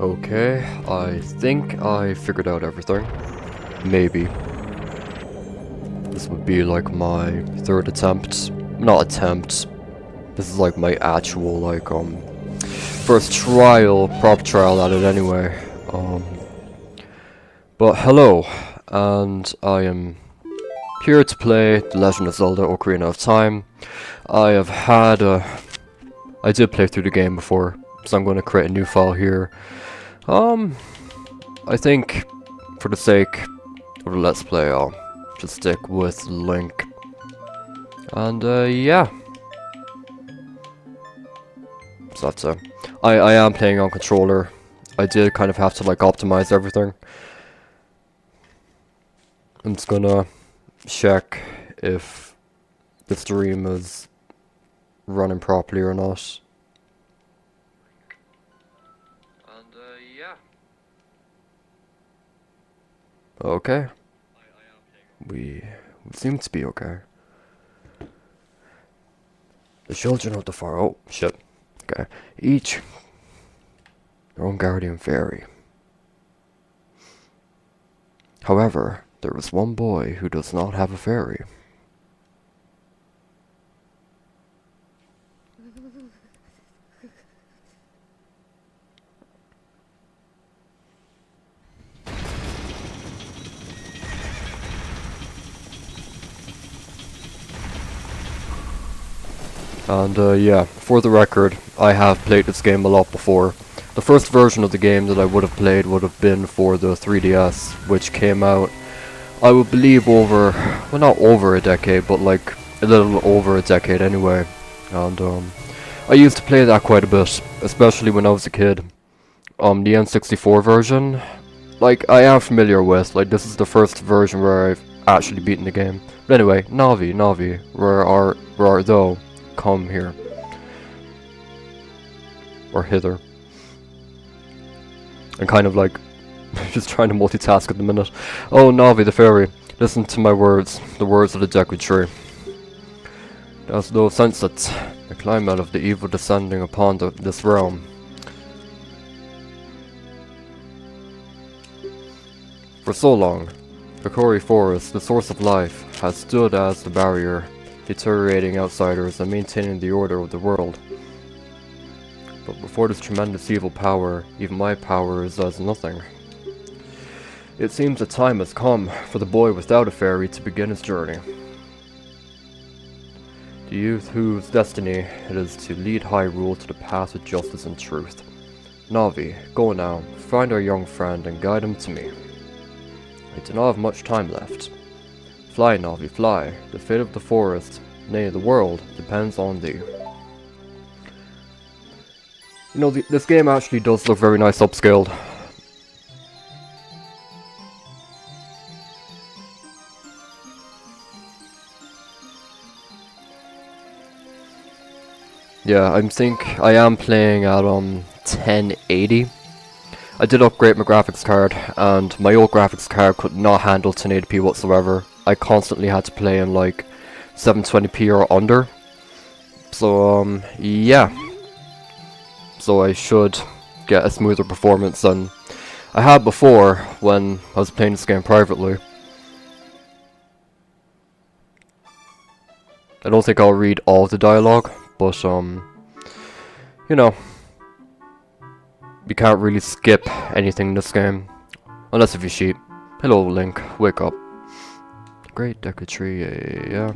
Okay, I think I figured out everything. Maybe. This would be like my third attempt. Not attempt. This is like my actual, first trial, proper trial at it anyway. But hello, and I am here to play The Legend of Zelda Ocarina of Time. I did play through the game before, so I'm going to create a new file here. I think, for the sake of the Let's Play, I'll just stick with Link. And, yeah. So that's it. I am playing on controller. I did kind of have to, optimize everything. I'm just gonna check if the stream is running properly or not. And, yeah. Okay. We seem to be okay. The children of the far— oh, shit. Okay. Each their own guardian fairy. However, there is one boy who does not have a fairy. And yeah, for the record, I have played this game a lot before. The first version of the game that I would have played would have been for the 3DS, which came out, I would believe, over, well, not over a decade, but like a little over a decade anyway. And I used to play that quite a bit, especially when I was a kid. The N64 version, I am familiar with. This is the first version where I've actually beaten the game. But anyway, Navi, where art thou? Come here. Or hither. I'm kind of just trying to multitask at the minute. Oh, Navi the fairy, listen to my words, the words of the Deku Tree. As though sense it, the climate of the evil descending upon this realm. For so long, the Kori Forest, the source of life, has stood as the barrier, deteriorating outsiders and maintaining the order of the world. But before this tremendous evil power, even my power is as nothing. It seems the time has come for the boy without a fairy to begin his journey. The youth whose destiny it is to lead Hyrule to the path of justice and truth. Navi, go now, find our young friend and guide him to me. I do not have much time left. Fly, Navi, fly. The fate of the forest, nay, the world, depends on thee. You know, this game actually does look very nice upscaled. Yeah, I am playing at 1080. I did upgrade my graphics card, and my old graphics card could not handle 1080p whatsoever. I constantly had to play in 720p or under. So yeah. So I should get a smoother performance than I had before when I was playing this game privately. I don't think I'll read all of the dialogue, but you know, you can't really skip anything in this game, unless if you cheat. Hello Link, wake up. Great Deku Tree, yeah.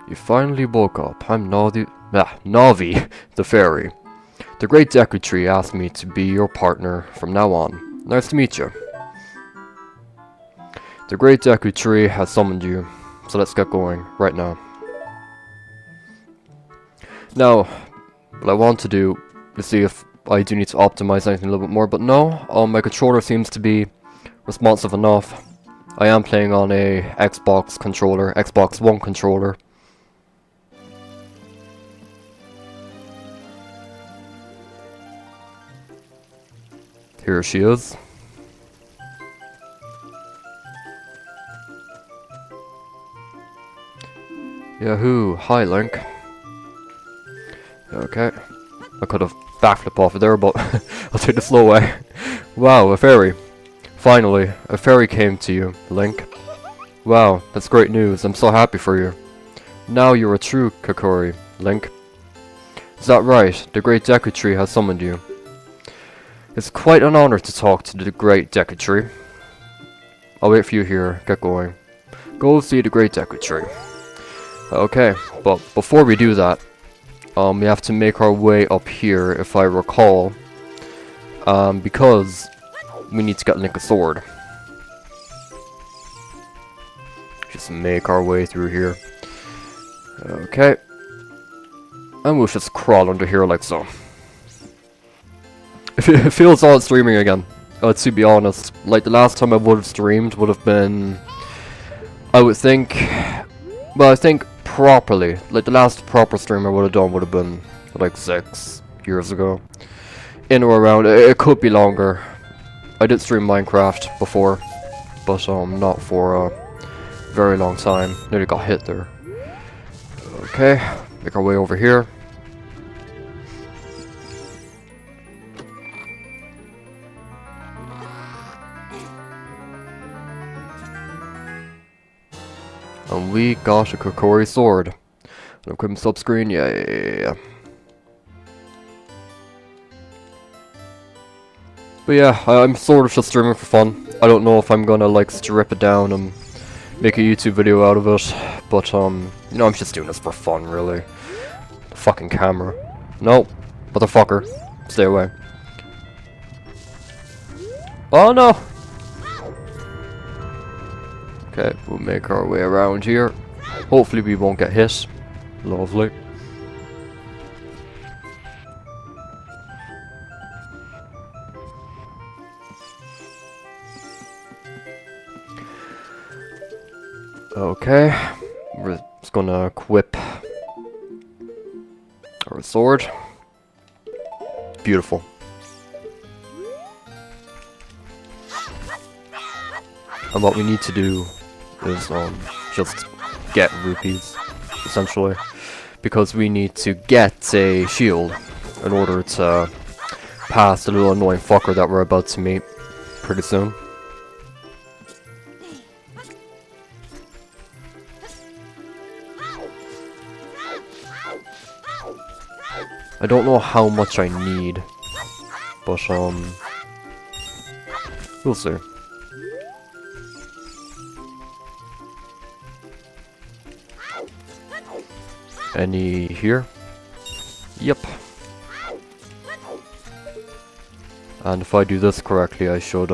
You finally woke up. I'm Navi, the fairy. The great Deku Tree asked me to be your partner from now on. Nice to meet you. The great Deku Tree has summoned you, so let's get going, right now. Now, what I want to do is see if I do need to optimize anything a little bit more, but no, my controller seems to be responsive enough. I am playing on a Xbox controller, Xbox One controller. Here she is. Yahoo! Hi, Link. Okay. I could have backflipped off of there, but I'll take the slow way. Wow, a fairy. Finally, a fairy came to you, Link. Wow, that's great news. I'm so happy for you. Now you're a true Kokori, Link. Is that right? The Great Deku Tree has summoned you. It's quite an honor to talk to the Great Deku Tree. I'll wait for you here. Get going. Go see the Great Deku Tree. Okay, but before we do that, we have to make our way up here, if I recall. Because we need to get Link a sword. Just make our way through here. Okay. And we'll just crawl under here like so. It feels odd streaming again. To be honest. Like the last time I would have streamed would have been... I would think... Well, I think properly. Like the last proper stream I would have done would have been like 6 years ago. In or around. It could be longer. I did stream Minecraft before. But not for a very long time. Nearly got hit there. Okay. Make our way over here. And we got a Kokori sword. And equip sub screen, yeah. But yeah, I'm sort of just streaming for fun. I don't know if I'm gonna like strip it down and make a YouTube video out of it. But you know, I'm just doing this for fun, really. The fucking camera. No, motherfucker. Stay away. Oh no! Okay, we'll make our way around here. Hopefully we won't get hit. Lovely. Okay, we're just gonna equip our sword. Beautiful. And what we need to do is just get rupees, essentially, because we need to get a shield in order to pass the little annoying fucker that we're about to meet pretty soon. I don't know how much I need, but we'll see. Any here? Yep. And if I do this correctly, I should,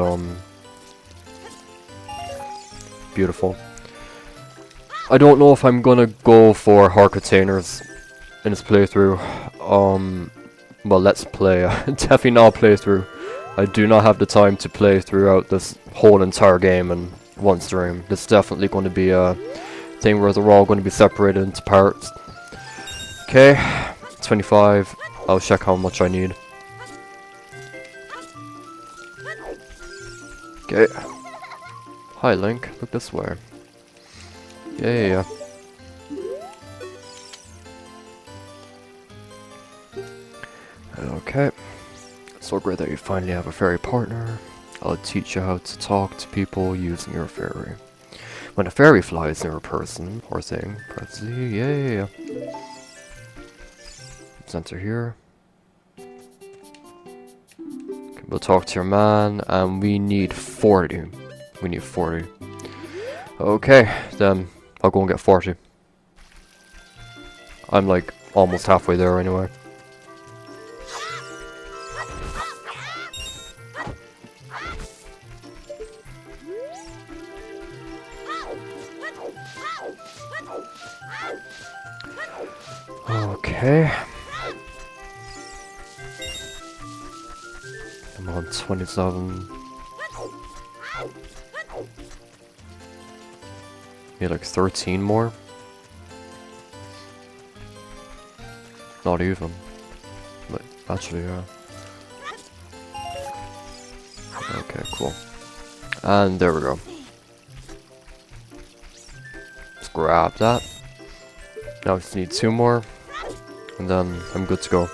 beautiful. I don't know if I'm gonna go for heart containers in this playthrough. Well, let's play. Definitely not playthrough. I do not have the time to play throughout this whole entire game in one stream. This is definitely going to be a thing where they're all going to be separated into parts. Okay, 25. I'll check how much I need. Okay. Hi, Link. Look this way. Yeah. Okay. So great that you finally have a fairy partner. I'll teach you how to talk to people using your fairy. When a fairy flies near a person or thing, press Z. Yeah. Enter here. Okay, we'll talk to your man, and we need 40. We need 40. Okay, then I'll go and get 40. I'm like almost halfway there anyway. Okay. I'm on 27. Need like 13 more. Not even. But actually, yeah. Okay, cool. And there we go. Let's grab that. Now I just need 2 more. And then I'm good to go.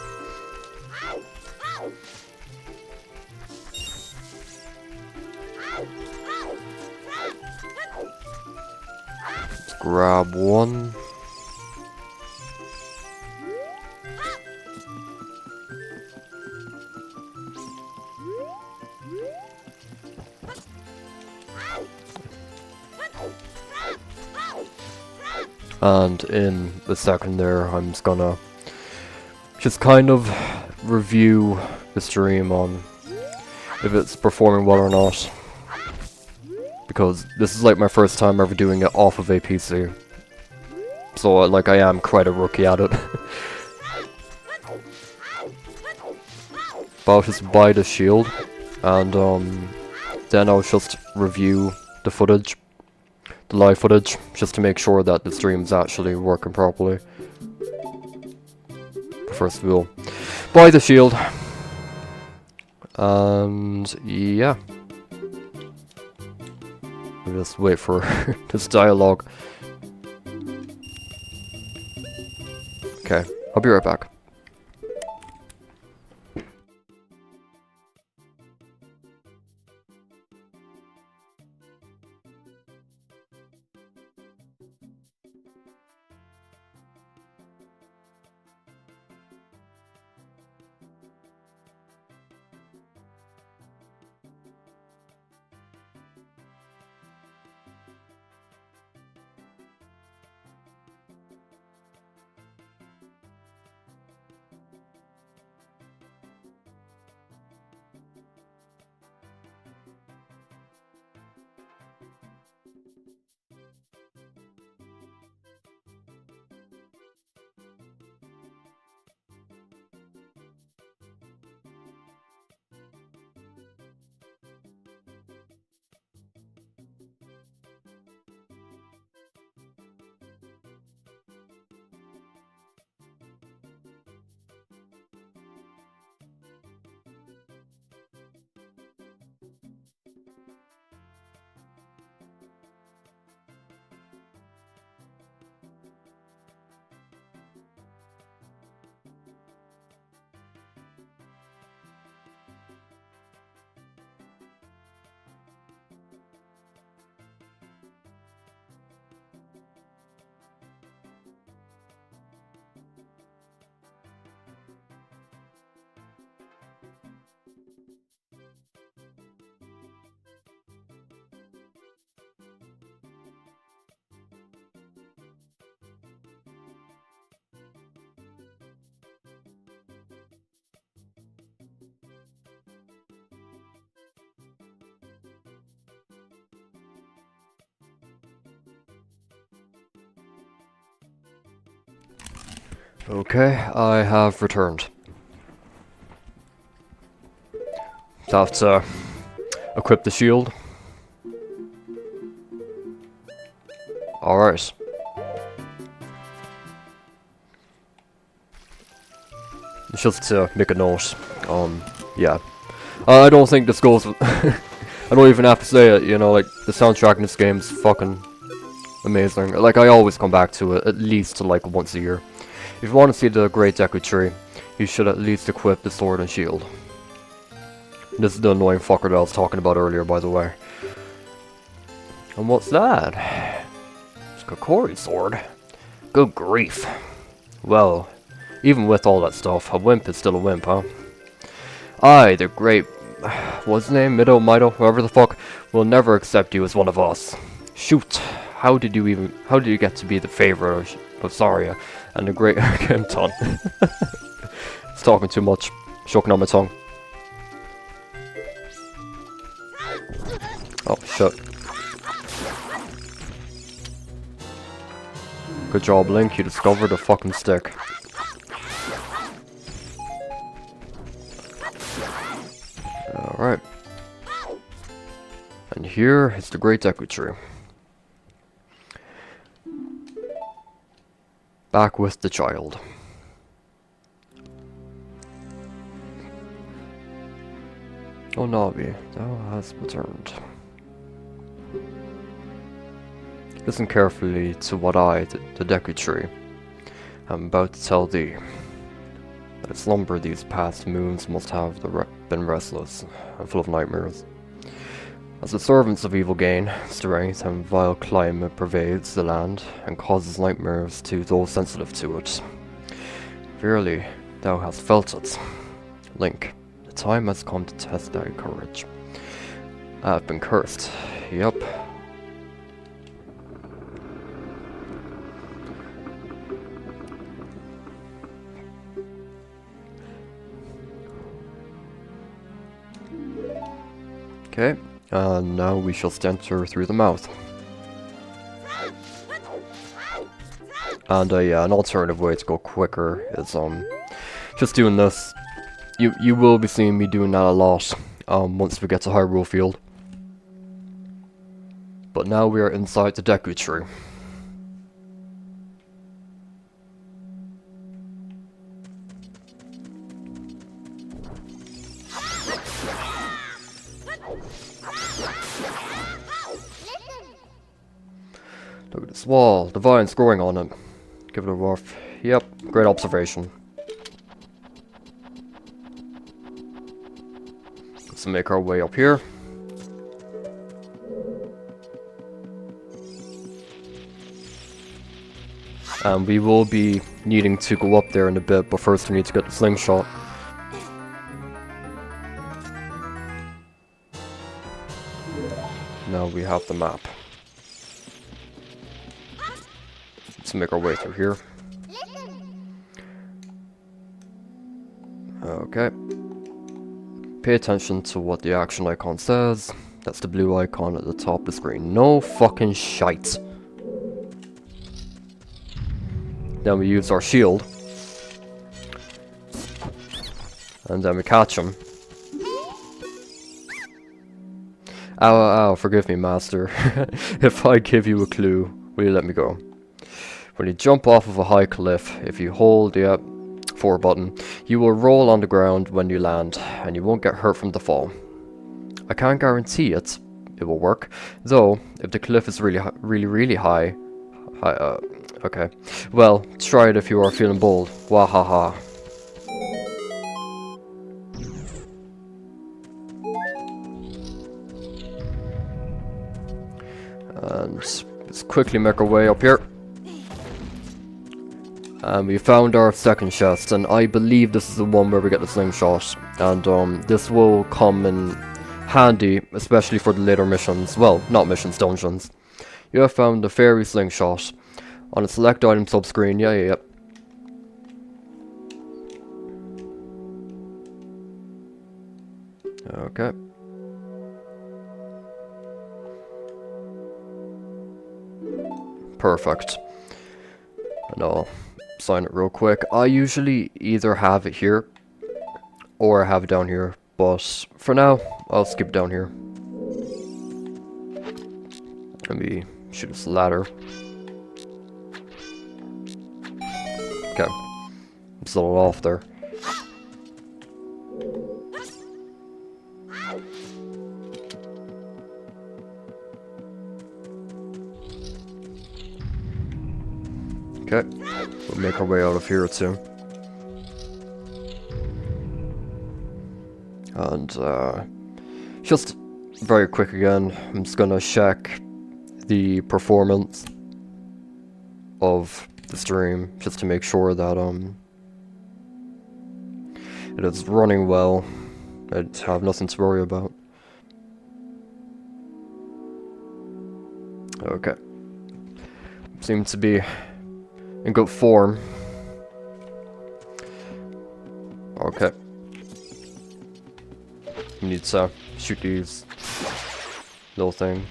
Let's grab 1. And in the second there, I'm just gonna kind of review the stream on if it's performing well or not. Because this is like my first time ever doing it off of a PC. So like I am quite a rookie at it. But I'll just buy the shield and then I'll just review the footage. The live footage, just to make sure that the stream's actually working properly. First we'll buy the shield. And yeah. We'll just wait for this dialogue. Okay, I'll be right back. Okay, I have returned. So I have to equip the shield. Alright. Just to make a note, yeah. I don't think this goes with I don't even have to say it, you know, like, the soundtrack in this game is fucking amazing. Like, I always come back to it, at least, like, once a year. If you want to see the Great Deku Tree, you should at least equip the sword and shield. This is the annoying fucker that I was talking about earlier, by the way. And what's that? It's Kokori's sword. Good grief. Well, even with all that stuff, a wimp is still a wimp, huh? I, the great... what's his name? Mido, whoever the fuck, will never accept you as one of us. Shoot. How did you get to be the favorite of Zarya and the great... I'm done. It's talking too much. Choking on my tongue. Oh, shit. Good job, Link. You discovered the fucking stick. Alright. And here is the Great Deku Tree. Back with the child. O Navi, thou hast returned. Listen carefully to what I, the Deku Tree, am about to tell thee. That slumber these past moons must have been restless and full of nightmares. As the servants of evil gain strength and vile climate pervades the land and causes nightmares to those sensitive to it. Verily, thou hast felt it. Link, the time has come to test thy courage. I have been cursed. Yup. Okay, and now we shall enter through the mouth. And yeah, an alternative way to go quicker is just doing this. You will be seeing me doing that a lot once we get to Hyrule Field. But now we are inside the Deku Tree. Look at this wall, the vines growing on it. Give it a rough. Yep, great observation. Let's make our way up here. And we will be needing to go up there in a bit, but first we need to get the slingshot. Now we have the map. Let's make our way through here. Okay. Pay attention to what the action icon says. That's the blue icon at the top of the screen. No fucking shite. Then we use our shield. And then we catch him. Ow, ow, forgive me, master. If I give you a clue, will you let me go? When you jump off of a high cliff, if you hold the 4 button, you will roll on the ground when you land, and you won't get hurt from the fall. I can't guarantee it will work, though if the cliff is really high, okay. Well, try it if you are feeling bold. Wahaha. And let's quickly make our way up here. And we found our second chest, and I believe this is the one where we get the slingshot. And this will come in handy, especially for the later missions. Well, not missions, dungeons. You have found the fairy slingshot. On the select item subscreen, yeah. Okay. Perfect. And I'll sign it real quick. I usually either have it here or I have it down here, but for now I'll skip down here. Let me shoot this ladder. Okay, it's a little off there. Okay, we'll make our way out of here too. And just very quick again, I'm just gonna check the performance of the stream just to make sure that it is running well. I have nothing to worry about. Okay, seems to be in good form. Okay. We need to shoot these little thing.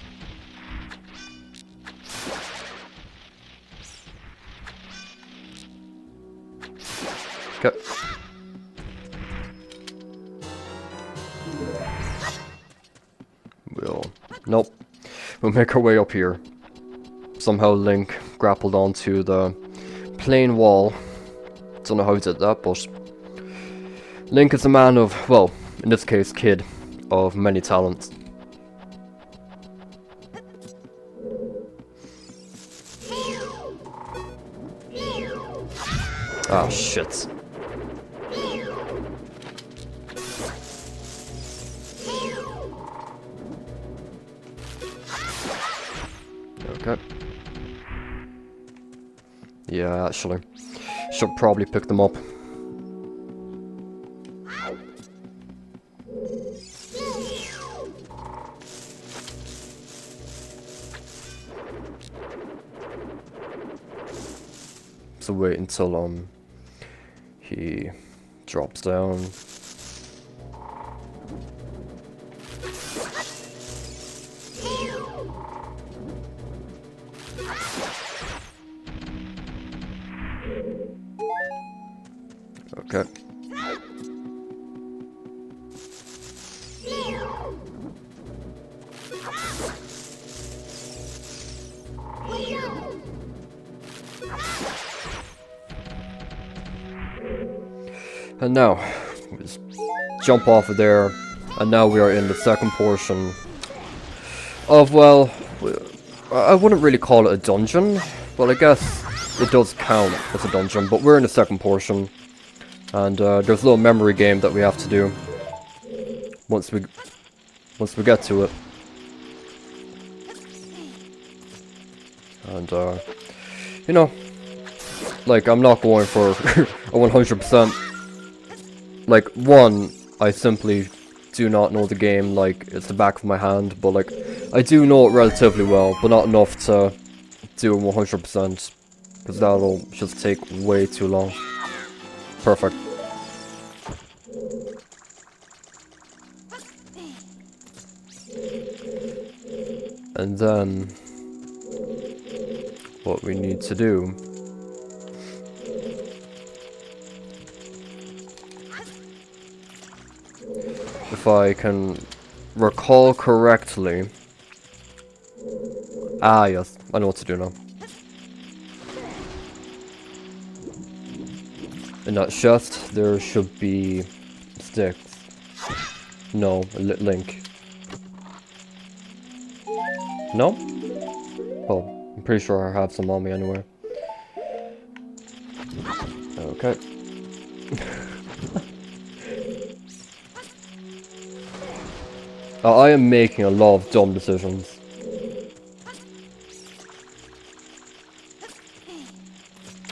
Okay. Nope. We'll make our way up here. Somehow Link grappled onto the plain wall. Don't know how he did that, but Link is a man of, well, in this case, kid, of many talents. Ah, shit. Okay. Yeah, actually. Should probably pick them up. So wait until he drops down. Okay. And now, we just jump off of there, and now we are in the second portion of, well, I wouldn't really call it a dungeon. Well, I guess it does count as a dungeon, but we're in the second portion, and there's a little memory game that we have to do once we get to it. And you know, like, I'm not going for a 100%. Like, one, I simply do not know the game like it's the back of my hand, but like, I do know it relatively well, but not enough to do it 100%, because that'll just take way too long. Perfect. And then, what we need to do if I can recall correctly. Ah, yes, I know what to do now. In that chest, there should be sticks. No, a link. No? Oh, I'm pretty sure I have some on me anyway. Okay. I am making a lot of dumb decisions.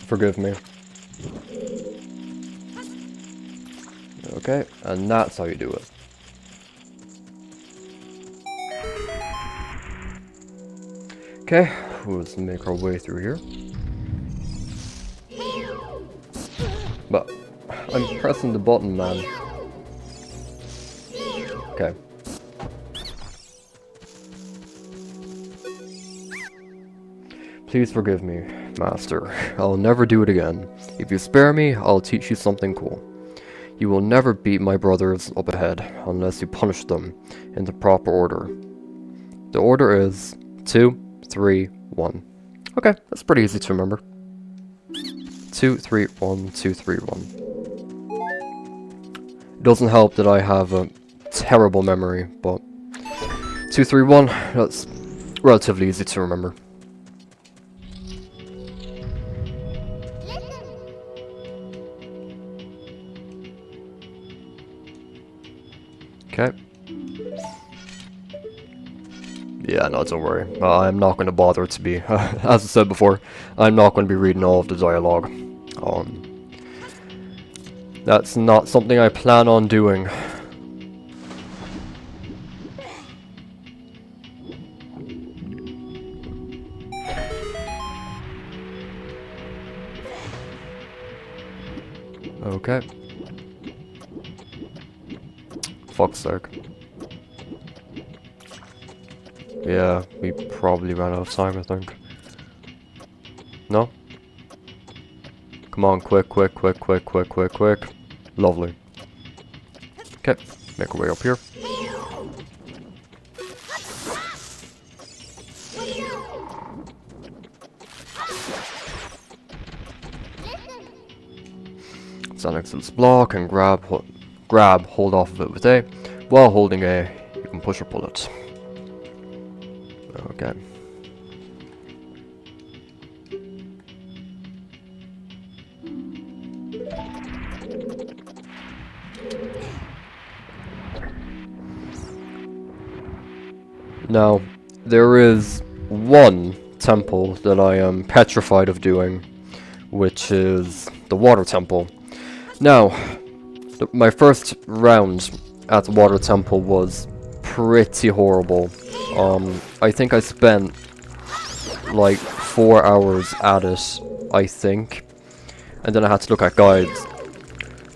Forgive me. Okay, and that's how you do it. Okay, let's make our way through here. But I'm pressing the button, man. Okay. Please forgive me, Master. I'll never do it again. If you spare me, I'll teach you something cool. You will never beat my brothers up ahead unless you punish them in the proper order. The order is 2, 3, 1. Okay, that's pretty easy to remember. 2, 3, 1, 2, 3, 1. It doesn't help that I have a terrible memory, but 2, 3, 1, that's relatively easy to remember. Okay. Yeah, no, don't worry. I'm not going to bother to be, as I said before, I'm not going to be reading all of the dialogue. That's not something I plan on doing. Okay. Fuck's sake. Yeah, we probably ran out of time, I think. No? Come on, quick, quick, quick, quick, quick, quick, quick. Lovely. Okay, make our way up here. Stand next to this block and grab, hold off of it with A. While holding A, you can push or pull it. Okay. Now, there is one temple that I am petrified of doing, which is the water temple. Now, my first round at the water temple was pretty horrible. I think I spent like 4 hours at it, I think, and then I had to look at guides.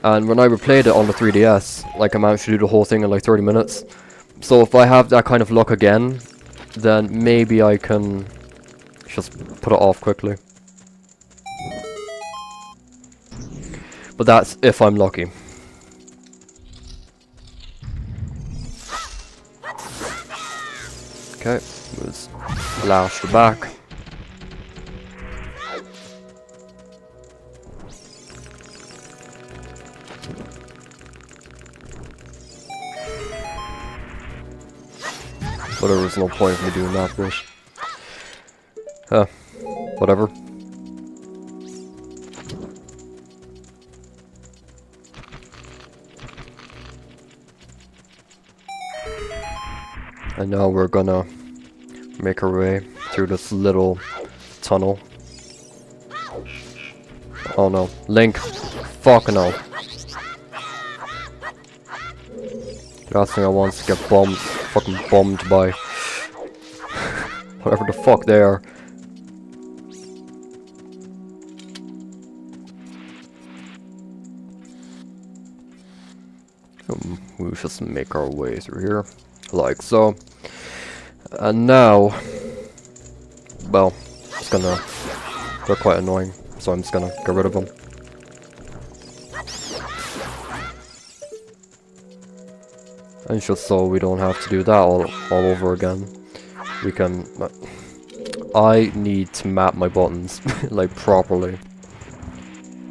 And when I replayed it on the 3DS, like I managed to do the whole thing in like 30 minutes. So if I have that kind of luck again, then maybe I can just put it off quickly. But that's if I'm lucky. Okay, let's lash the back. But there was no point in me doing that bit. Whatever. And now we're gonna make our way through this little tunnel. Oh no, Link. Fucking hell. The last thing I want is to get fucking bombed by whatever the fuck they are. We just make our way through here, like so. And now, well, it's gonna, they're quite annoying, so I'm just gonna get rid of them. And just so we don't have to do that all over again, we can, I need to map my buttons, like, properly.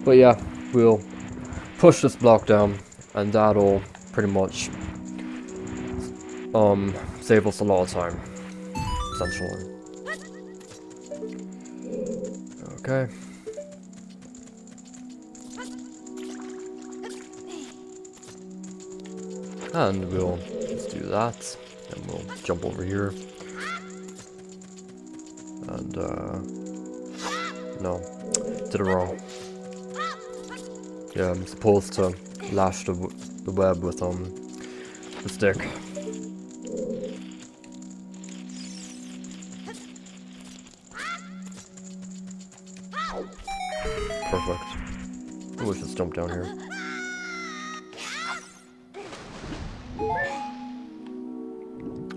But yeah, we'll push this block down, and that'll pretty much, save us a lot of time, essentially. Okay. And we'll just do that, and we'll jump over here. And, no, did it wrong. Yeah, I'm supposed to lash the web with, the stick. Perfect. We'll just jump down here.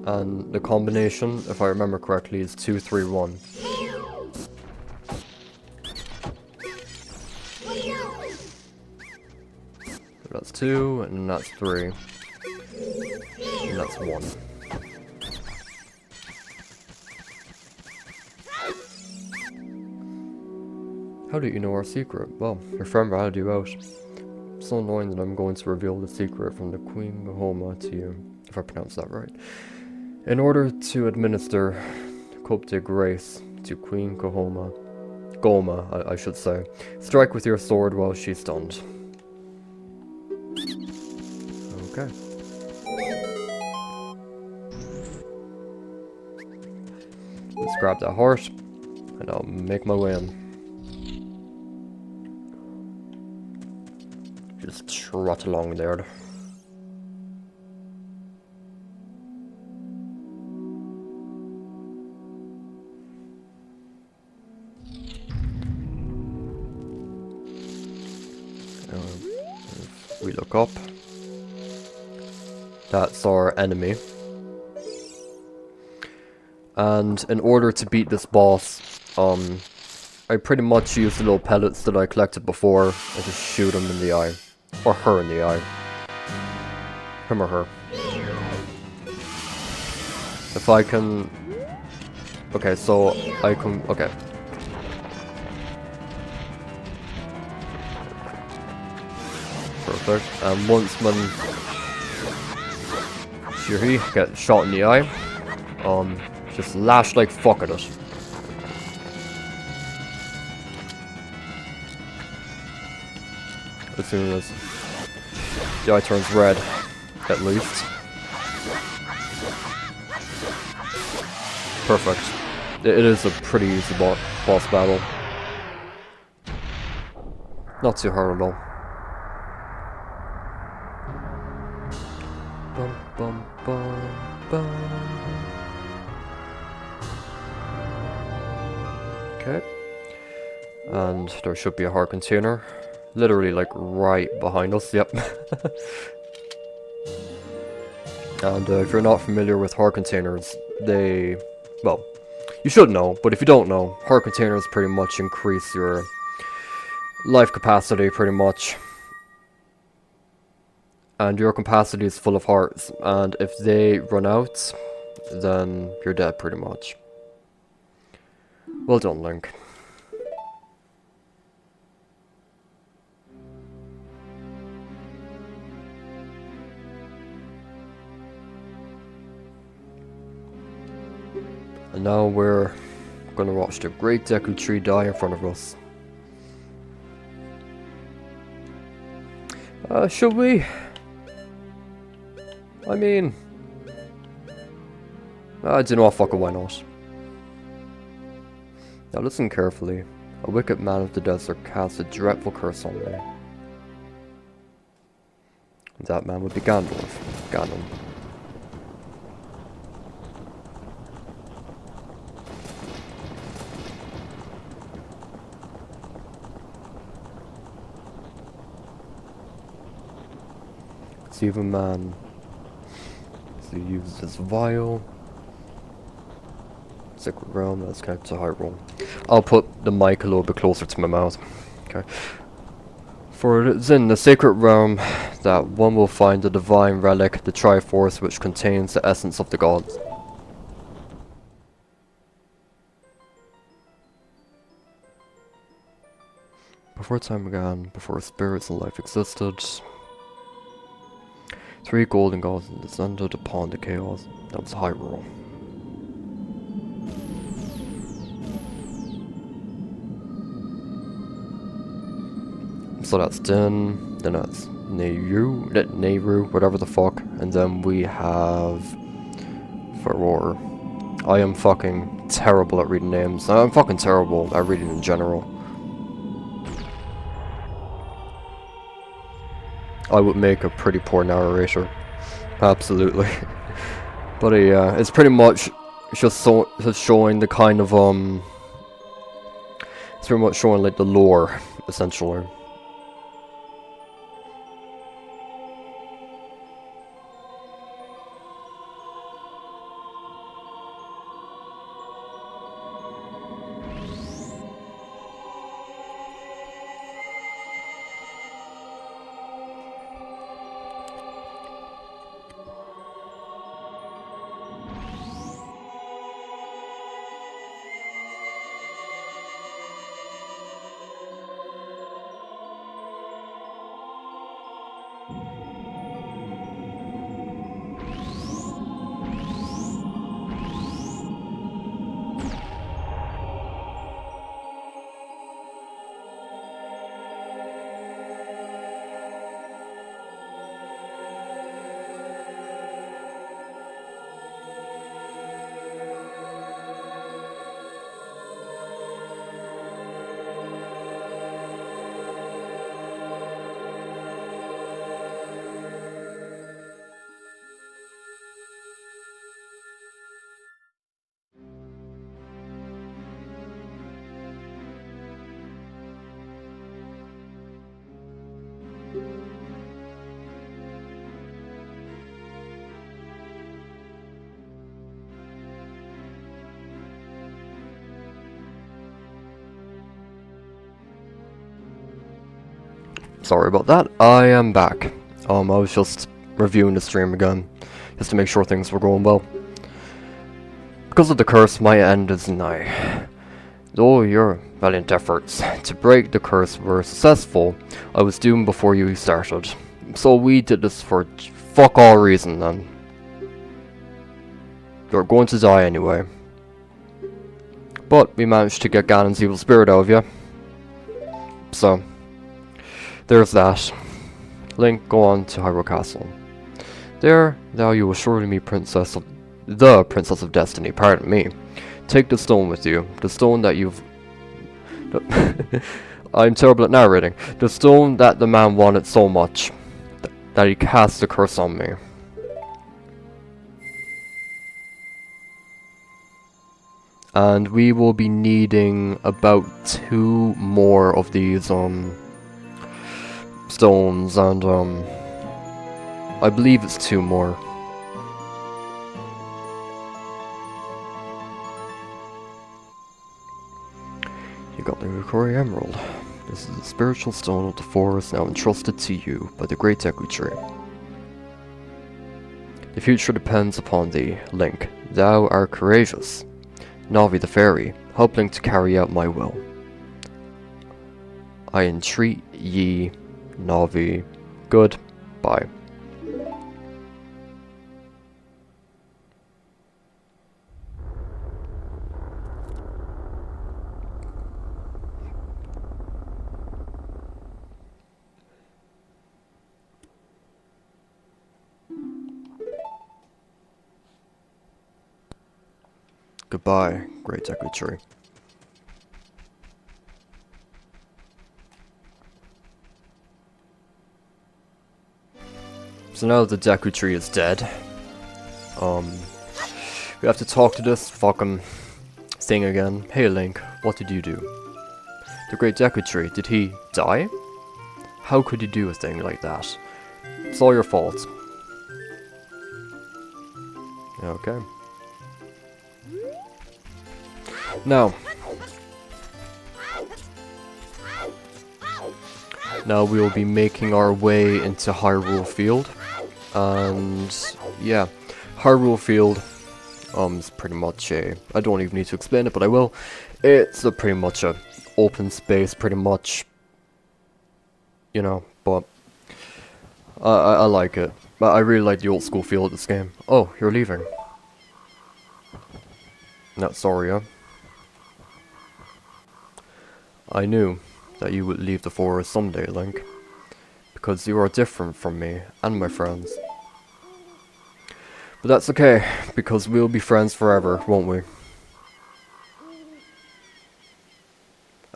And the combination, if I remember correctly, is 2, 3, 1. So that's 2, and that's 3. And that's 1. How do you know our secret? Well, your friend ratted you out. It's so annoying that I'm going to reveal the secret from the Queen Gahoma to you, if I pronounce that right. In order to administer Coupe de Grace to Queen Gahoma, I should say, strike with your sword while she's stunned. Okay. Let's grab that heart, and I'll make my way in. Just trot along there. If we look up, that's our enemy. And in order to beat this boss, I pretty much use the little pellets that I collected before and just shoot him in the eye. Or her in the eye. Him or her. If I can... Okay, so I can... Okay. Perfect. And once when... Sure, he get shot in the eye. Just lash like fuck at it. As soon as the eye turns red, at least. Perfect. It is a pretty easy boss battle. Not too hard at all. Bum, bum, bum, bum. Okay. And there should be a heart container. Literally, like, right behind us. Yep. And if you're not familiar with heart containers, they... well, you should know, but if you don't know, heart containers pretty much increase your life capacity, pretty much. And your capacity is full of hearts, and if they run out, then you're dead, pretty much. Well done, Link. And now we're gonna watch the Great Deku Tree die in front of us. Should we? I mean... I do not fucking why not. Now listen carefully. A wicked man of the desert cast a dreadful curse on me. And that man would be Gandalf. Ganon. Even man. So he uses his vial. Sacred realm, that's connected to Hyrule. I'll put the mic a little bit closer to my mouth. Okay. For it is in the sacred realm that one will find the divine relic, the Triforce, which contains the essence of the gods. Before time began, before spirits and life existed, 3 golden gods descended upon the chaos that was Hyrule. So that's Din, then that's Nehru, whatever the fuck, and then we have Furor. I am fucking terrible at reading names. I'm fucking terrible at reading in general. I would make a pretty poor narrator, absolutely. But yeah, it's pretty much just showing the kind of it's pretty much showing like the lore, essentially. Sorry about that. I am back. I was just reviewing the stream again, just to make sure things were going well. Because of the curse, my end is nigh. Though your valiant efforts to break the curse were successful, I was doomed before you started. So we did this for fuck all reason then. You're going to die anyway. But we managed to get Ganon's evil spirit out of you. So, there's that. Link, go on to Hyrule Castle. There, now you will surely meet the Princess of Destiny, pardon me. Take the stone with you. The stone that you've... I'm terrible at narrating. The stone that the man wanted so much. That he cast a curse on me. And we will be needing about 2 more of these, stones, and, I believe it's 2 more. You got the Ocarina Emerald. This is the spiritual stone of the forest now entrusted to you by the great Deku Tree. The future depends upon thee, Link. Thou art courageous. Navi the fairy, help Link to carry out my will. I entreat ye, Navi. Goodbye. Goodbye, great Deku Tree. So now the Deku Tree is dead, we have to talk to this fucking thing again. Hey Link, what did you do? The great Deku Tree, did he die? How could you do a thing like that? It's all your fault. Okay. Now we will be making our way into Hyrule Field, and yeah, Hyrule Field is pretty much I don't even need to explain it, but I will. It's pretty much a open space, pretty much, you know, but I like it. I really like the old school feel of this game. Oh, you're leaving. Not sorry, huh? I knew that you would leave the forest someday, Link, because you are different from me and my friends. But that's okay, because we'll be friends forever, won't we?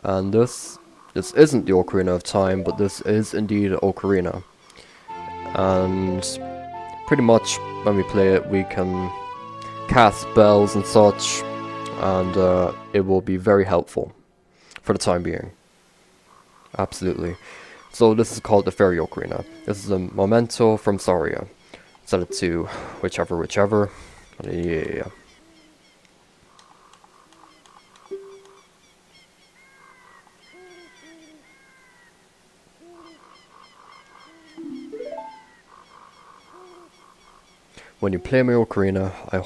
And this isn't the Ocarina of Time, but this is indeed Ocarina. And pretty much when we play it, we can cast spells and such, and it will be very helpful for the time being. Absolutely. So this is called the Fairy Ocarina. This is a memento from Saria. Set it to whichever. Yeah. When you play my Ocarina, I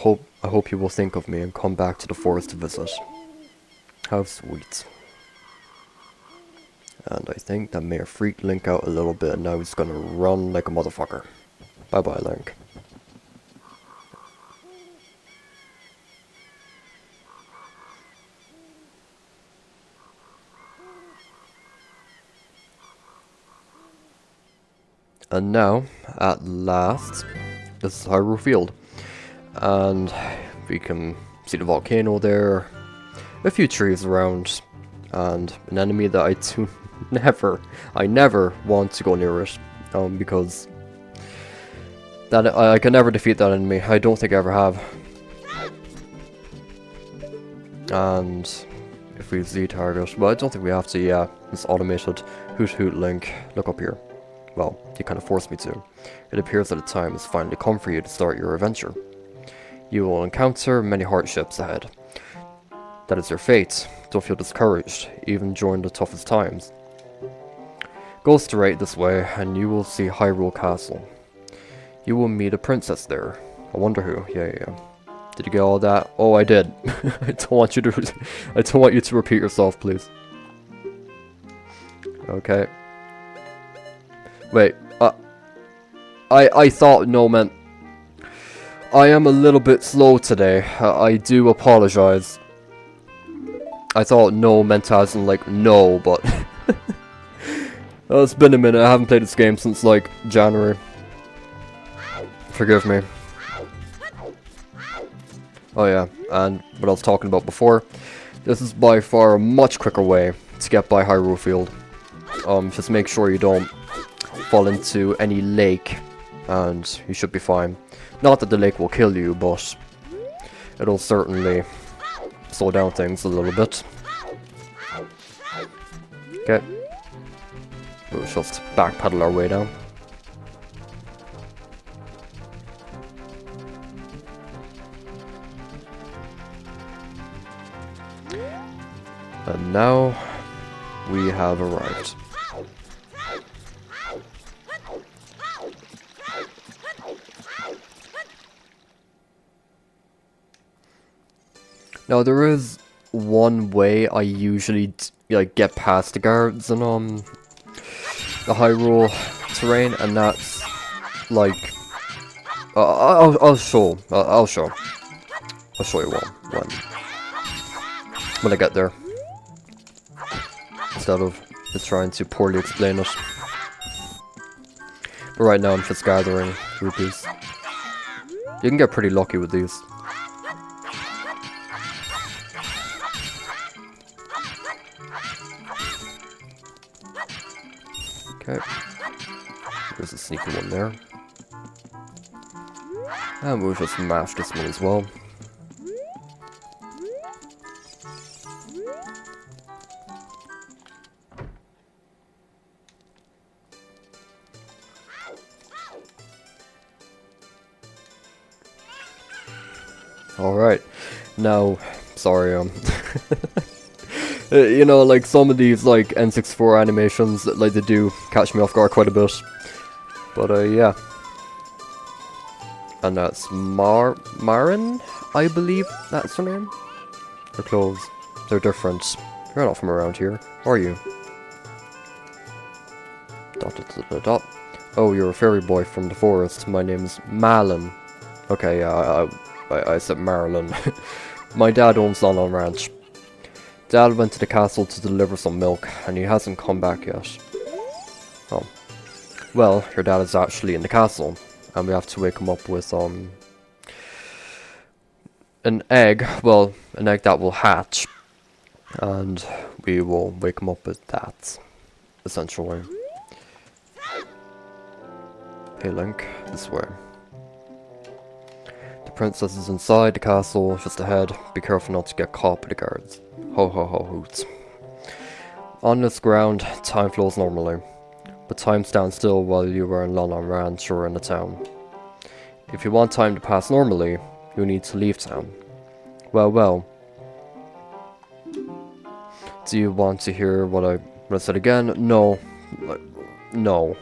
hope you will think of me and come back to the forest to visit. How sweet. And I think that may have freaked Link out a little bit, and now he's gonna run like a motherfucker. Bye bye, Link. And now, at last, this is Hyrule Field. And we can see the volcano there, a few trees around, and an enemy that I never want to go near it, because that I can never defeat that enemy. I don't think I ever have. And if we Z-target, well, I don't think we have to. Yeah, it's automated. Hoot hoot, Link, look up here. Well, you kind of forced me to. It appears that the time has finally come for you to start your adventure. You will encounter many hardships ahead. That is your fate. Don't feel discouraged, even during the toughest times. Go straight this way, and you will see Hyrule Castle. You will meet a princess there. I wonder who. Yeah. Did you get all that? Oh, I did. I don't want you to repeat yourself, please. Okay. Wait. I thought no meant. I am a little bit slow today. I do apologize. I thought no meant as in like no, but it's been a minute. I haven't played this game since like January. Forgive me. Oh yeah, and what I was talking about before, this is by far a much quicker way to get by Hyrule Field. Just make sure you don't fall into any lake, and you should be fine. Not that the lake will kill you, but it'll certainly slow down things a little bit. Okay. We'll just backpedal our way down. And now we have arrived. Now there is one way I usually like get past the guards in the Hyrule terrain, and that's like I'll show you when I get there, instead of just trying to poorly explain it. But right now I'm just gathering rupees. You can get pretty lucky with these. Okay. There's a sneaky one there. And we'll just mash this one as well. Alright. Now, sorry, you know, like some of these like N64 animations, like they do catch me off guard quite a bit. But yeah. And that's Marin, I believe that's her name. Her clothes, they're different. You're not from around here, are you? Dot dot dot dot dot. Oh, you're a fairy boy from the forest. My name's Malin. Okay, yeah, I said Marilyn. My dad owns Lon Ranch. Dad went to the castle to deliver some milk, and he hasn't come back yet. Oh. Well, your dad is actually in the castle, and we have to wake him up with, an egg. Well, an egg that will hatch. And we will wake him up with that, essentially. Hey Link, this way. The princess is inside the castle, just ahead. Be careful not to get caught by the guards. Ho ho ho hoots. On this ground, time flows normally, but time stands still while you are in Lon Ranch or in the town. If you want time to pass normally, you need to leave town. Well. Do you want to hear what I said again? No. No.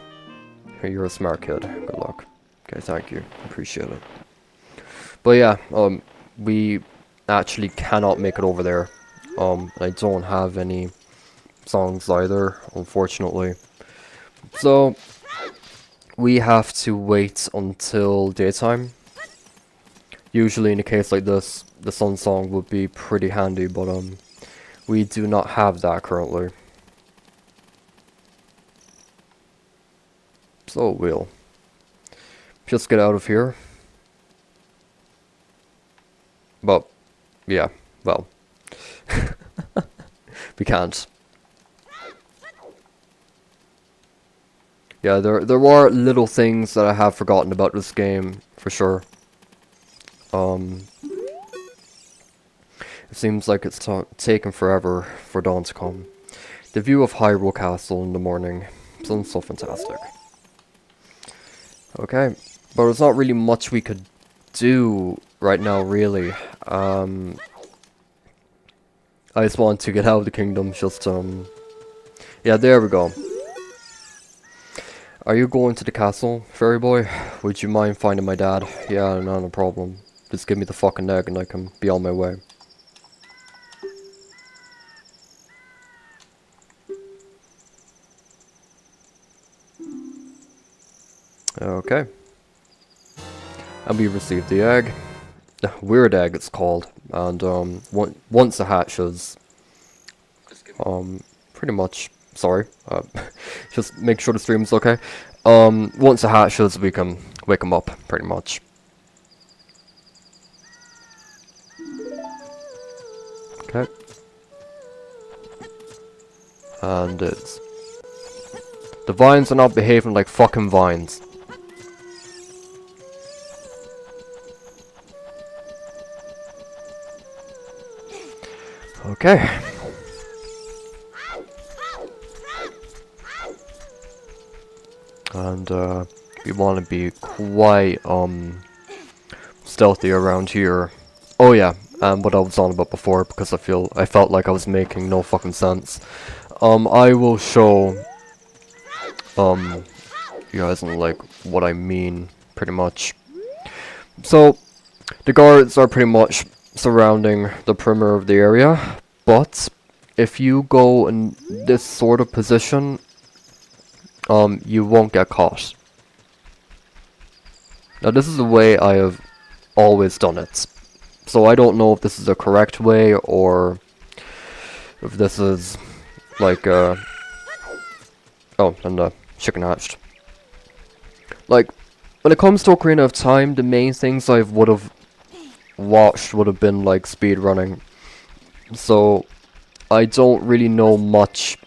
You're a smart kid. Good luck. Okay, thank you. Appreciate it. But yeah, we actually cannot make it over there. I don't have any songs either, unfortunately. So, we have to wait until daytime. Usually in a case like this, the sun song would be pretty handy, but we do not have that currently. So we'll just get out of here. But, yeah, well, we can't. Yeah, there are little things that I have forgotten about this game, for sure. It seems like it's taken forever for dawn to come. The view of Hyrule Castle in the morning sounds so fantastic. Okay, but there's not really much we could do right now, really. I just want to get out of the kingdom, just, yeah, there we go. Are you going to the castle, fairy boy? Would you mind finding my dad? Yeah, no problem. Just give me the fucking egg and I can be on my way. Okay. And we received the egg. Weird egg it's called. And once it hatches, pretty much, sorry, just make sure the stream's okay. Once it hatches, we can wake him up, pretty much. Okay. And it's... The vines are not behaving like fucking vines. Okay. And we want to be quite stealthy around here. Oh yeah, and what I was on about before, because I felt like I was making no fucking sense. I will show you guys like what I mean, pretty much. So the guards are pretty much surrounding the perimeter of the area, but if you go in this sort of position, you won't get caught. Now this is the way I have always done it, so I don't know if this is the correct way or if this is like oh, and the chicken hatched. Like, when it comes to Ocarina of Time, the main things I would have watched would have been like speed running. So I don't really know much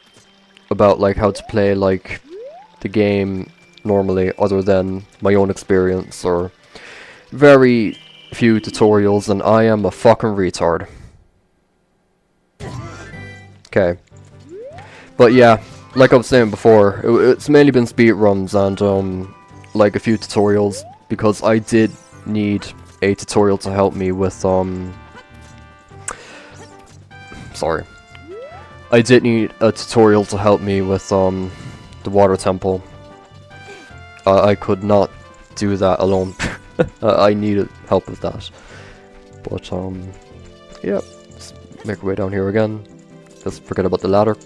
about like how to play like the game normally, other than my own experience or very few tutorials, and I am a fucking retard. Okay. But yeah, like I was saying before, it's mainly been speedruns and like a few tutorials, because I did need a tutorial to help me with sorry. I did need a tutorial to help me with the water temple. I could not do that alone. I needed help with that. But yeah, let's make our way down here again. Just forget about the ladder.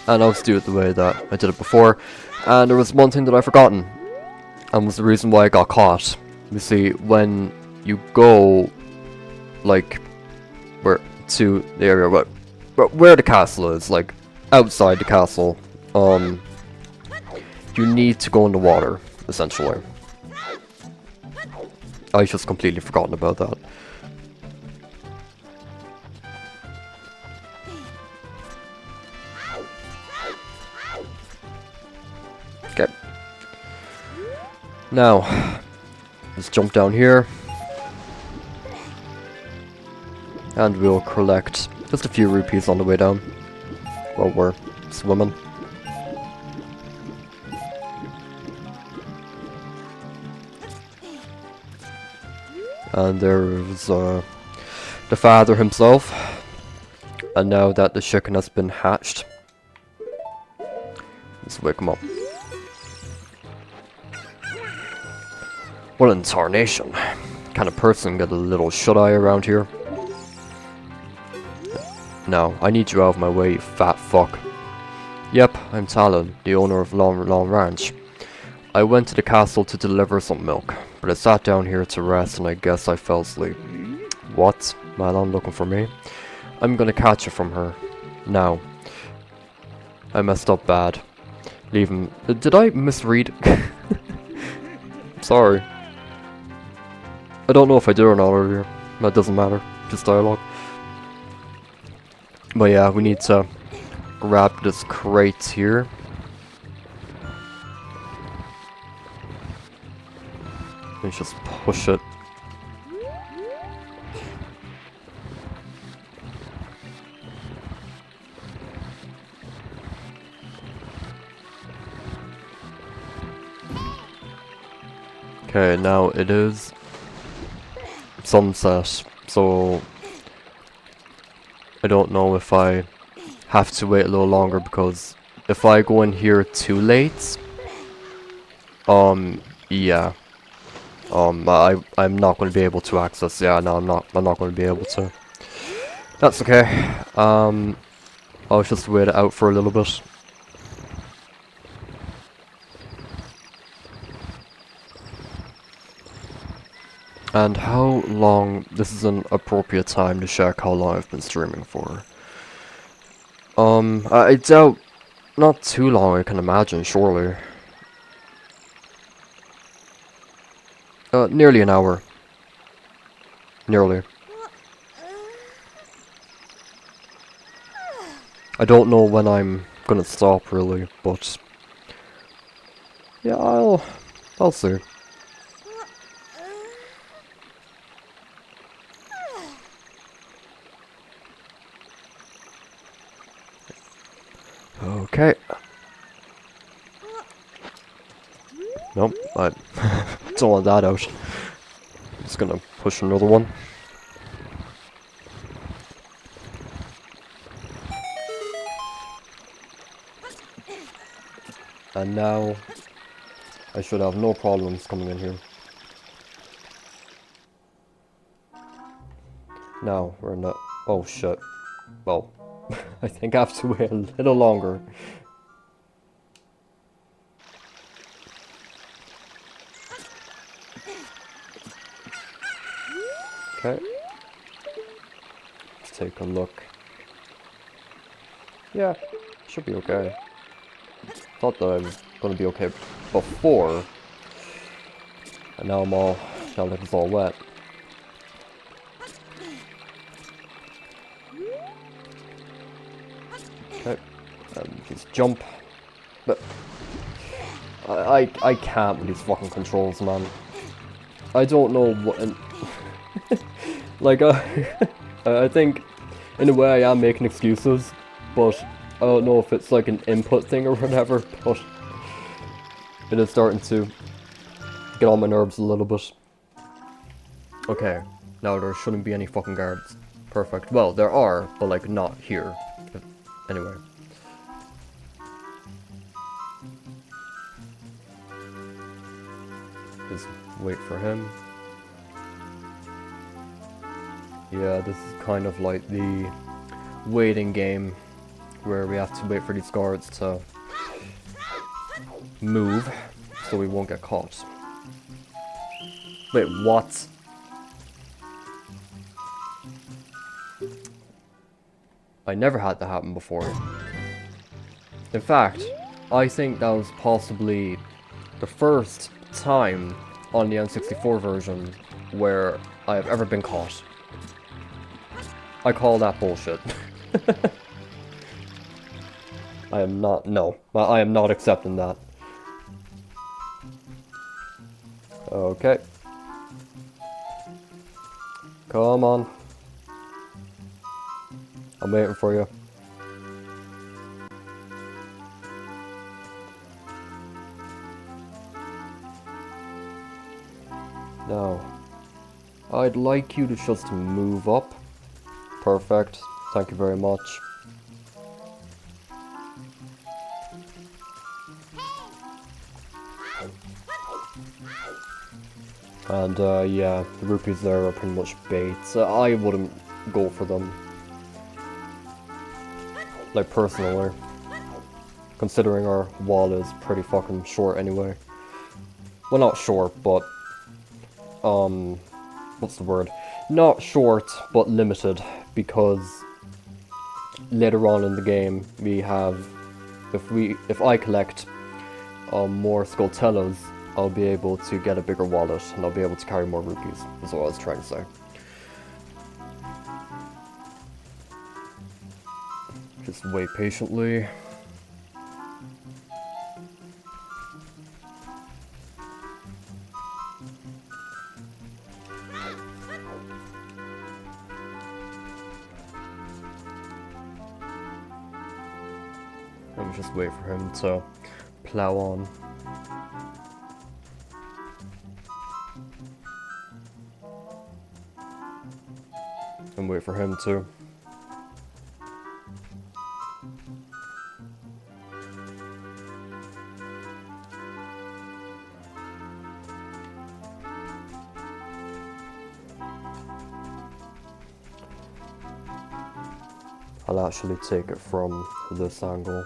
And I'll just do it the way that I did it before. And there was one thing that I've forgotten, and was the reason why I got caught. You see, when you go, like, where to the area where the castle is, like outside the castle, you need to go in the water, essentially. I just completely forgotten about that. Okay. Now, let's jump down here. And we'll collect just a few rupees on the way down while we're swimming. And there's the father himself. And now that the chicken has been hatched, let's wake him up. What an tarnation. Kind of person get a little shut-eye around here. Now, I need you out of my way, you fat fuck. Yep, I'm Talon, the owner of Long Ranch. I went to the castle to deliver some milk, but I sat down here to rest and I guess I fell asleep. What? Malon looking for me? I'm gonna catch it from her. Now. I messed up bad. Leave him. Did I misread? Sorry. I don't know if I did or not earlier. That doesn't matter. Just dialogue. But yeah, we need to grab this crate here. Let's just push it. Okay, now it is sunset, so I don't know if I have to wait a little longer, because if I go in here too late, yeah, I'm not going to be able to access. Yeah, no, I'm not going to be able to. That's okay. I'll just wait it out for a little bit. And how long, this is an appropriate time to check how long I've been streaming for. I doubt, not too long I can imagine, surely. Nearly an hour. Nearly. I don't know when I'm gonna stop really, but yeah, I'll see. Okay. Nope, I don't want that out. I'm just gonna push another one. And now I should have no problems coming in here. Now we're not. Oh shit. Well, I think I have to wait a little longer. Okay. Let's take a look. Yeah, should be okay. Thought that I was gonna be okay before. And now now that it's all wet. Okay. Just jump. But I can't with these fucking controls, man. I don't know what. Like, I think, in a way, I am making excuses, but I don't know if it's like an input thing or whatever, but it is starting to get on my nerves a little bit. Okay, now there shouldn't be any fucking guards. Perfect. Well, there are, but like not here. Anyway. Just wait for him. Yeah, this is kind of like the waiting game where we have to wait for these guards to move so we won't get caught. Wait, what? I never had that happen before. In fact, I think that was possibly the first time on the N64 version where I have ever been caught. I call that bullshit. I am not, no. I am not accepting that. Okay. Come on. I'm waiting for you. Now, I'd like you to just move up. Perfect. Thank you very much. And yeah, the rupees there are pretty much bait. I wouldn't go for them. Like, personally. Considering our wall is pretty fucking short anyway. Well, not short, but what's the word? Not short, but limited, because later on in the game we have, if I collect more Skulltulas, I'll be able to get a bigger wallet and I'll be able to carry more rupees. That's what I was trying to say. Just wait patiently. And we just wait for him to plow on. And wait for him to. I'll actually take it from this angle.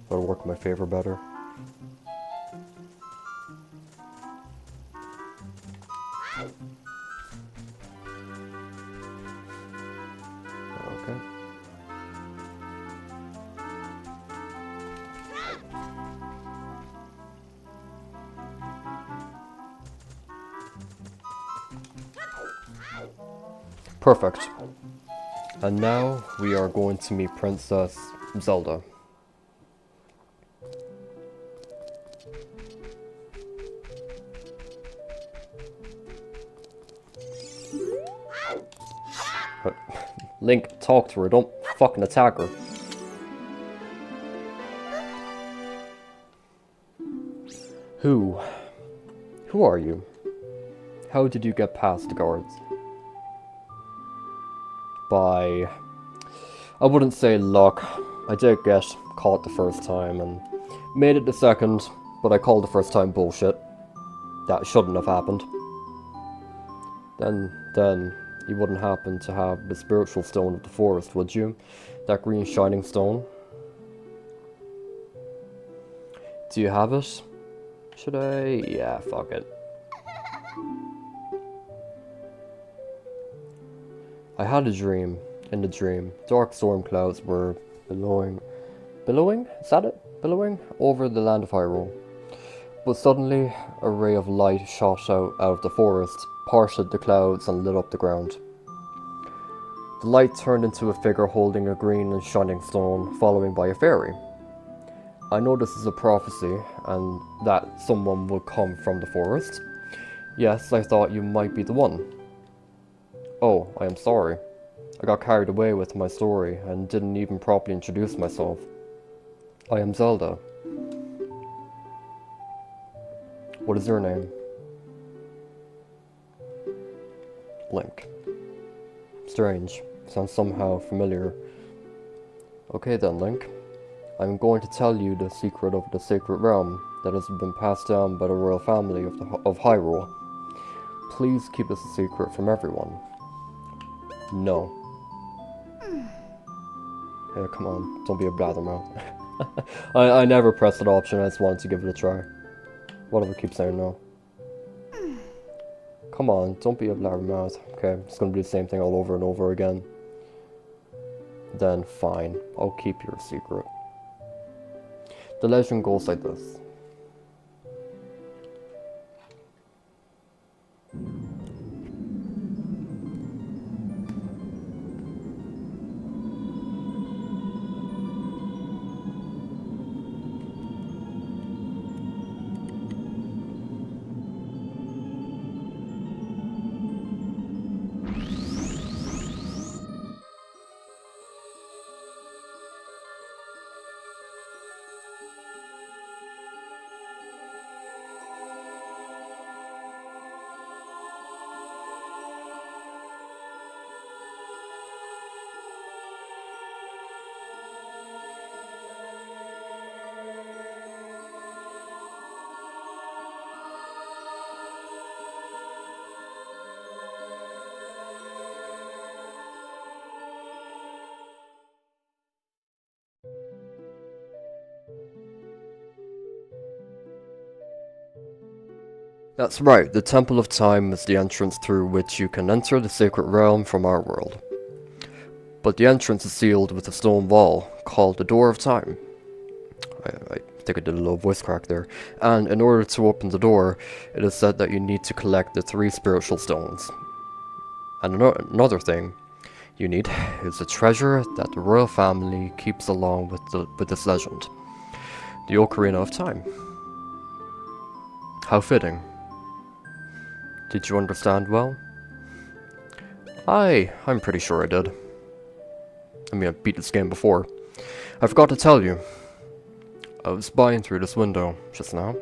That'll work in my favor better. Okay. Perfect. And now we are going to meet Princess Zelda. Link, talk to her, don't fucking attack her. Who are you? How did you get past the guards? By... I wouldn't say luck. I did get caught the first time and made it the second, but I called the first time bullshit. That shouldn't have happened. Then, you wouldn't happen to have the spiritual stone of the forest, would you? That green shining stone? Do you have it? Should I? Yeah, fuck it. I had a dream. In the dream, dark storm clouds were billowing? Is that it? Billowing? Over the land of Hyrule. But suddenly, a ray of light shot out of the forest, parted the clouds and lit up the ground. The light turned into a figure holding a green and shining stone, following by a fairy. I know this is a prophecy, and that someone would come from the forest. Yes, I thought you might be the one. Oh, I am sorry. I got carried away with my story and didn't even properly introduce myself. I am Zelda. What is your name? Link. Strange. Sounds somehow familiar. Okay then, Link. I'm going to tell you the secret of the sacred realm that has been passed down by the royal family of Hyrule. Please keep this a secret from everyone. No. Yeah, come on, don't be a blabbermouth. I never pressed that option, I just wanted to give it a try. Whatever, keep saying no. Come on, don't be a blabbermouth. Okay, it's gonna be the same thing all over and over again. Then fine, I'll keep your secret. The legend goes like this. That's right, the Temple of Time is the entrance through which you can enter the sacred realm from our world. But the entrance is sealed with a stone wall, called the Door of Time. I think I did a little voice crack there. And in order to open the door, it is said that you need to collect the 3 spiritual stones. And another thing you need is a treasure that the royal family keeps along with this legend. The Ocarina of Time. How fitting. Did you understand well? I'm pretty sure I did. I mean, I've beat this game before. I forgot to tell you. I was spying through this window just now.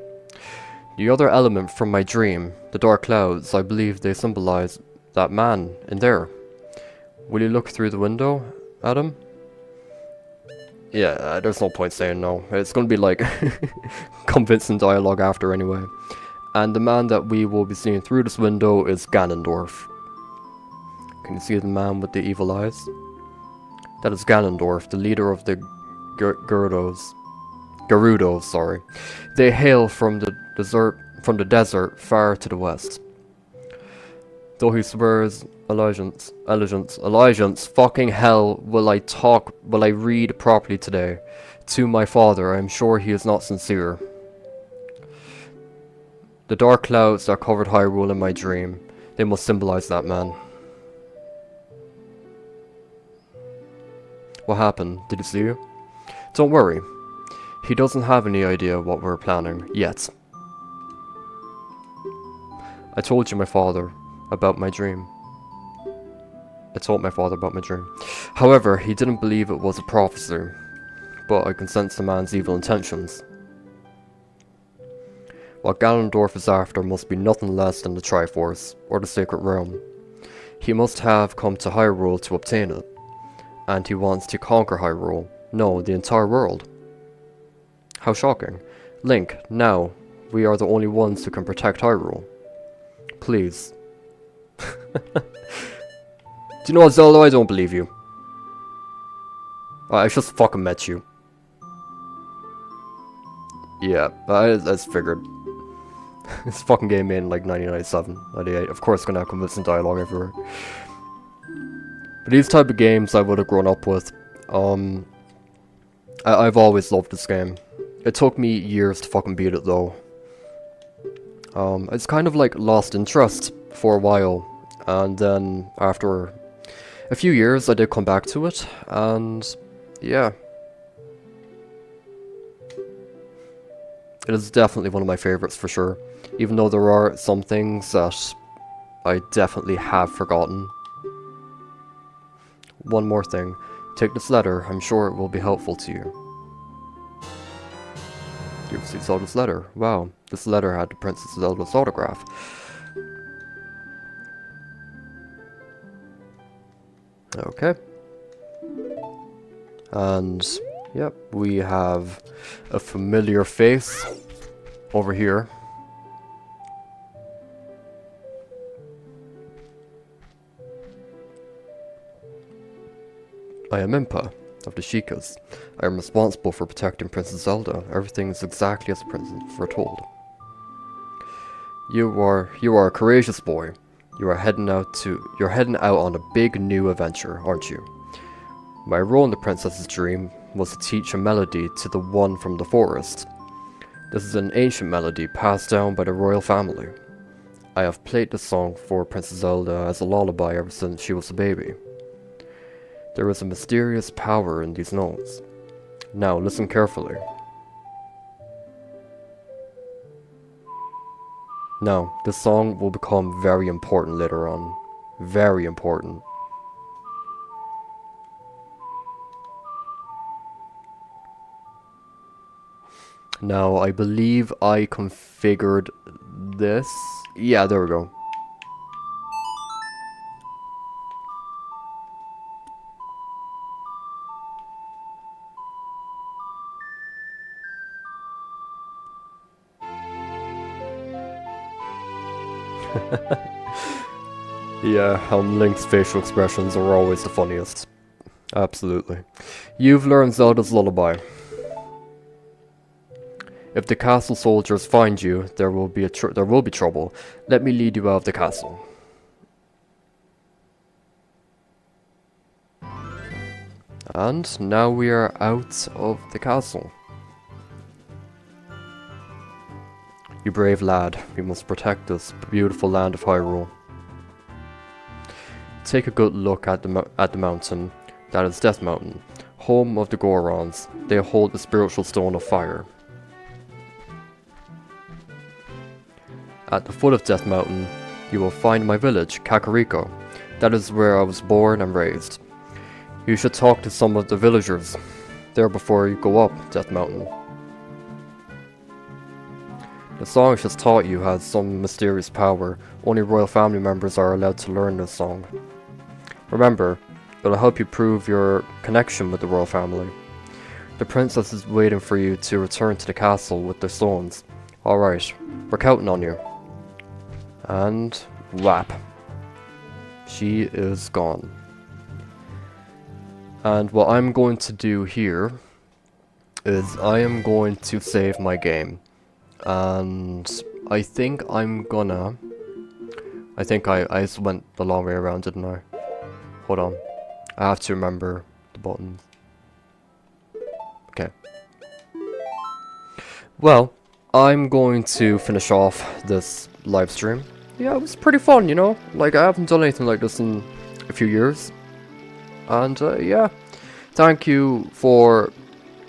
The other element from my dream, the dark clouds, I believe they symbolize that man in there. Will you look through the window at him? Yeah, there's no point saying no. It's gonna be like convincing dialogue after anyway. And the man that we will be seeing through this window is Ganondorf. Can you see the man with the evil eyes? That is Ganondorf, the leader of the Gerudos, sorry. They hail from the desert far to the west. Though he swears allegiance, fucking hell, will I read properly today? To my father, I am sure he is not sincere. The dark clouds that covered Hyrule in my dream, they must symbolize that man. What happened? Did he see you? Don't worry. He doesn't have any idea what we're planning, yet. I told my father about my dream. However, he didn't believe it was a prophecy, but I can sense the man's evil intentions. What Ganondorf is after must be nothing less than the Triforce, or the Sacred Realm. He must have come to Hyrule to obtain it, and he wants to conquer Hyrule. No, the entire world. How shocking. Link, now, we are the only ones who can protect Hyrule. Please. Do you know what, Zelda? I don't believe you. I just fucking met you. Yeah, I figured. This fucking game made in like 1997, 98. Of course, gonna have convincing dialogue everywhere. But these type of games I would have grown up with. I've always loved this game. It took me years to fucking beat it though. It's kind of like lost interest for a while, and then after a few years I did come back to it, and yeah. It is definitely one of my favorites for sure, even though there are some things that I definitely have forgotten. One more thing, take this letter, I'm sure it will be helpful to you. You received Zelda's letter. Wow, this letter had the Princess Zelda's autograph. Okay. And, yep, we have a familiar face over here. I am Impa of the Sheikahs. I am responsible for protecting Princess Zelda. Everything is exactly as the princess foretold. You are a courageous boy. You're heading out on a big new adventure, aren't you? My role in the princess's dream was to teach a melody to the one from the forest. This is an ancient melody passed down by the royal family. I have played this song for Princess Zelda as a lullaby ever since she was a baby. There is a mysterious power in these notes. Now listen carefully. Now, this song will become very important later on. Very important. Now, I believe I configured this. Yeah, there we go. Yeah, Link's facial expressions are always the funniest. Absolutely. You've learned Zelda's lullaby. If the castle soldiers find you, there will be trouble. Let me lead you out of the castle. And now we are out of the castle. You brave lad, we must protect this beautiful land of Hyrule. Take a good look at the mountain. That is Death Mountain, home of the Gorons. They hold the spiritual stone of fire. At the foot of Death Mountain, you will find my village, Kakariko. That is where I was born and raised. You should talk to some of the villagers there before you go up Death Mountain. The song I just taught you has some mysterious power. Only royal family members are allowed to learn this song. Remember, it'll help you prove your connection with the royal family. The princess is waiting for you to return to the castle with the stones. Alright, we're counting on you. And whap. She is gone. And what I'm going to do here is I am going to save my game. And I think I'm gonna... I think I just went the long way around, didn't I? Hold on. I have to remember the buttons. Okay. Well, I'm going to finish off this live stream. Yeah, it was pretty fun, you know? Like, I haven't done anything like this in a few years. And, yeah. Thank you for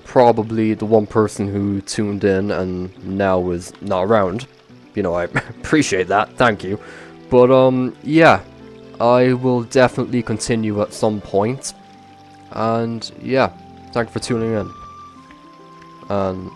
probably the one person who tuned in and now is not around. You know, I appreciate that. Thank you. But, yeah. I will definitely continue at some point. And, yeah. Thank you for tuning in. And